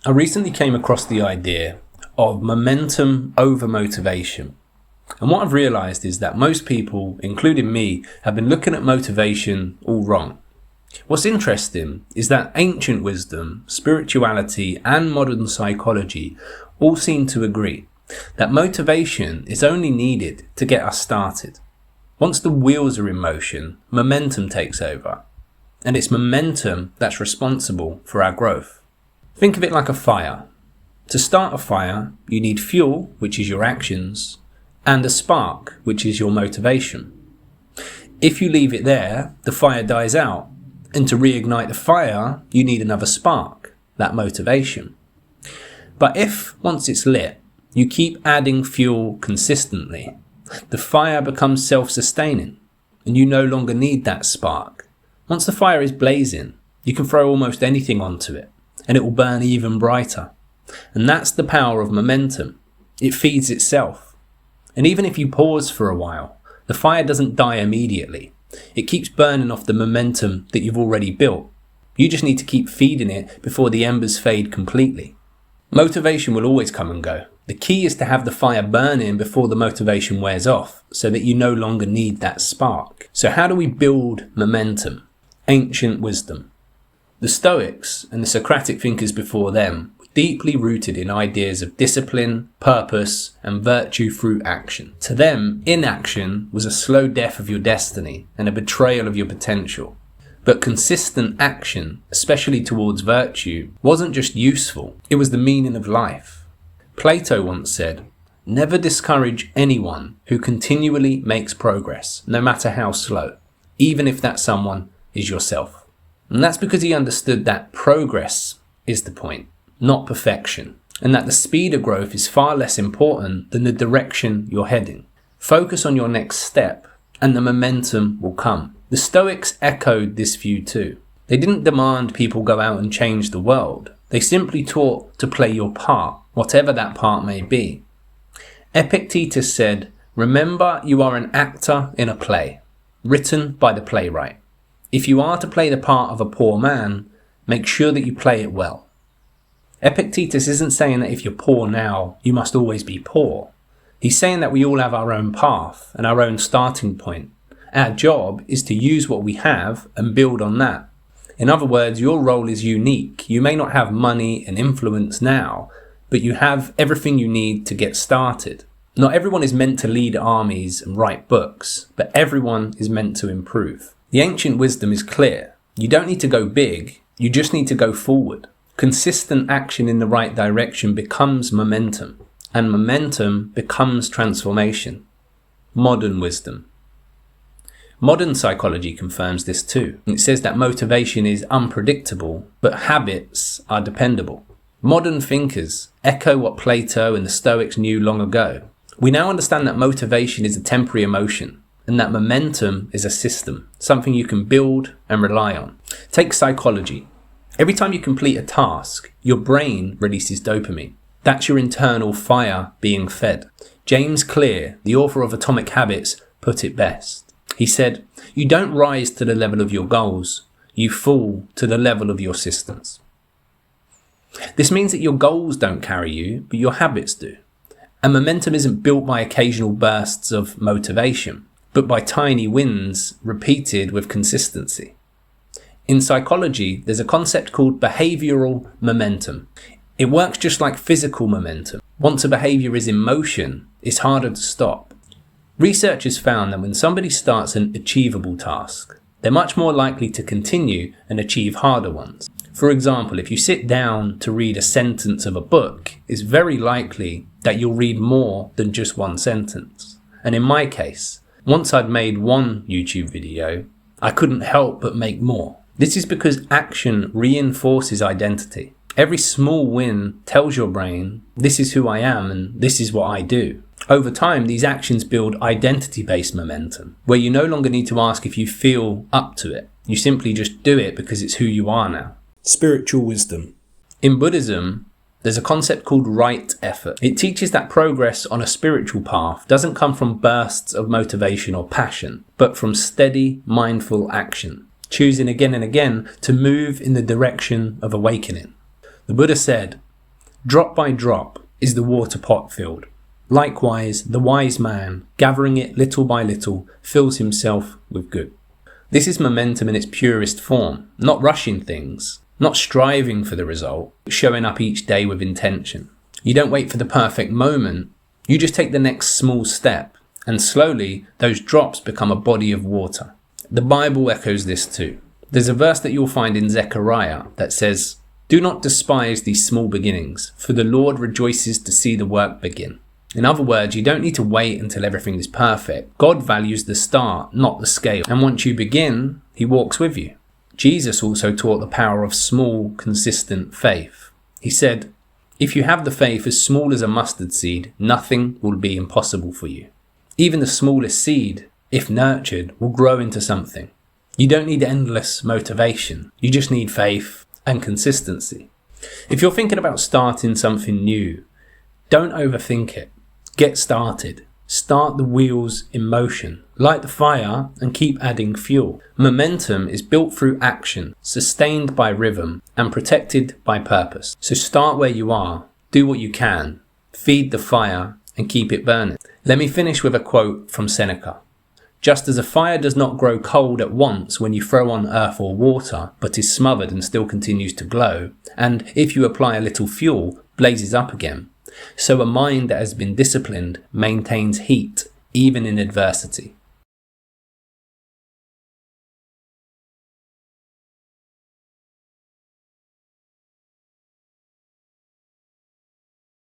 I recently came across the idea of momentum over motivation. And what I've realized is that most people, including me, have been looking at motivation all wrong. What's interesting is that ancient wisdom, spirituality, and modern psychology all seem to agree that motivation is only needed to get us started. Once the wheels are in motion, momentum takes over. And it's momentum that's responsible for our growth. Think of it like a fire. To start a fire, you need fuel, which is your actions, and a spark, which is your motivation. If you leave it there, the fire dies out. And to reignite the fire, you need another spark, that motivation. But if, once it's lit, you keep adding fuel consistently, the fire becomes self-sustaining, and you no longer need that spark. Once the fire is blazing, you can throw almost anything onto it, and it will burn even brighter. And that's the power of momentum. It feeds itself. And even if you pause for a while, the fire doesn't die immediately. It keeps burning off the momentum that you've already built. You just need to keep feeding it before the embers fade completely. Motivation will always come and go. The key is to have the fire burning before the motivation wears off, so that you no longer need that spark. So how do we build momentum? Ancient wisdom. The Stoics and the Socratic thinkers before them were deeply rooted in ideas of discipline, purpose, and virtue through action. To them, inaction was a slow death of your destiny and a betrayal of your potential. But consistent action, especially towards virtue, wasn't just useful, it was the meaning of life. Plato once said, "Never discourage anyone who continually makes progress, no matter how slow, even if that someone is yourself." And that's because he understood that progress is the point, not perfection, and that the speed of growth is far less important than the direction you're heading. Focus on your next step, and the momentum will come. The Stoics echoed this view too. They didn't demand people go out and change the world. They simply taught to play your part, whatever that part may be. Epictetus said, "Remember, you are an actor in a play, written by the playwright. If you are to play the part of a poor man, make sure that you play it well." Epictetus isn't saying that if you're poor now, you must always be poor. He's saying that we all have our own path and our own starting point. Our job is to use what we have and build on that. In other words, your role is unique. You may not have money and influence now, but you have everything you need to get started. Not everyone is meant to lead armies and write books, but everyone is meant to improve. The ancient wisdom is clear. You don't need to go big, you just need to go forward. Consistent action in the right direction becomes momentum, and momentum becomes transformation. Modern wisdom. Modern psychology confirms this too. It says that motivation is unpredictable, but habits are dependable. Modern thinkers echo what Plato and the Stoics knew long ago. We now understand that motivation is a temporary emotion, and that momentum is a system, something you can build and rely on. Take psychology. Every time you complete a task, your brain releases dopamine. That's your internal fire being fed. James Clear, the author of Atomic Habits, put it best. He said, "You don't rise to the level of your goals, you fall to the level of your systems." This means that your goals don't carry you, but your habits do. And momentum isn't built by occasional bursts of motivation, but by tiny wins repeated with consistency. In psychology, there's a concept called behavioral momentum. It works just like physical momentum. Once a behavior is in motion, it's harder to stop. Researchers found that when somebody starts an achievable task, they're much more likely to continue and achieve harder ones. For example, if you sit down to read a sentence of a book, it's very likely that you'll read more than just one sentence. And in my case, once I'd made one YouTube video, I couldn't help but make more. This is because action reinforces identity. Every small win tells your brain, this is who I am and this is what I do. Over time, these actions build identity-based momentum, where you no longer need to ask if you feel up to it. You simply just do it because it's who you are now. Spiritual wisdom. In Buddhism, there's a concept called right effort. It teaches that progress on a spiritual path doesn't come from bursts of motivation or passion, but from steady, mindful action, choosing again and again to move in the direction of awakening. The Buddha said, Drop by drop is the water pot filled. Likewise, the wise man, gathering it little by little, fills himself with good. This is momentum in its purest form, not rushing things, not striving for the result, but showing up each day with intention. You don't wait for the perfect moment, you just take the next small step, and slowly those drops become a body of water. The Bible echoes this too. There's a verse that you'll find in Zechariah that says, "Do not despise these small beginnings, for the Lord rejoices to see the work begin." In other words, you don't need to wait until everything is perfect. God values the start, not the scale. And once you begin, he walks with you. Jesus also taught the power of small, consistent faith. He said, "If you have the faith as small as a mustard seed, nothing will be impossible for you." Even the smallest seed, if nurtured, will grow into something. You don't need endless motivation. You just need faith and consistency. If you're thinking about starting something new, don't overthink it. Get started. Start the wheels in motion. Light the fire and keep adding fuel. Momentum is built through action, sustained by rhythm, and protected by purpose. So start where you are, do what you can, feed the fire, and keep it burning. Let me finish with a quote from Seneca. "Just as a fire does not grow cold at once when you throw on earth or water, but is smothered and still continues to glow, and if you apply a little fuel, blazes up again, so a mind that has been disciplined maintains heat even in adversity."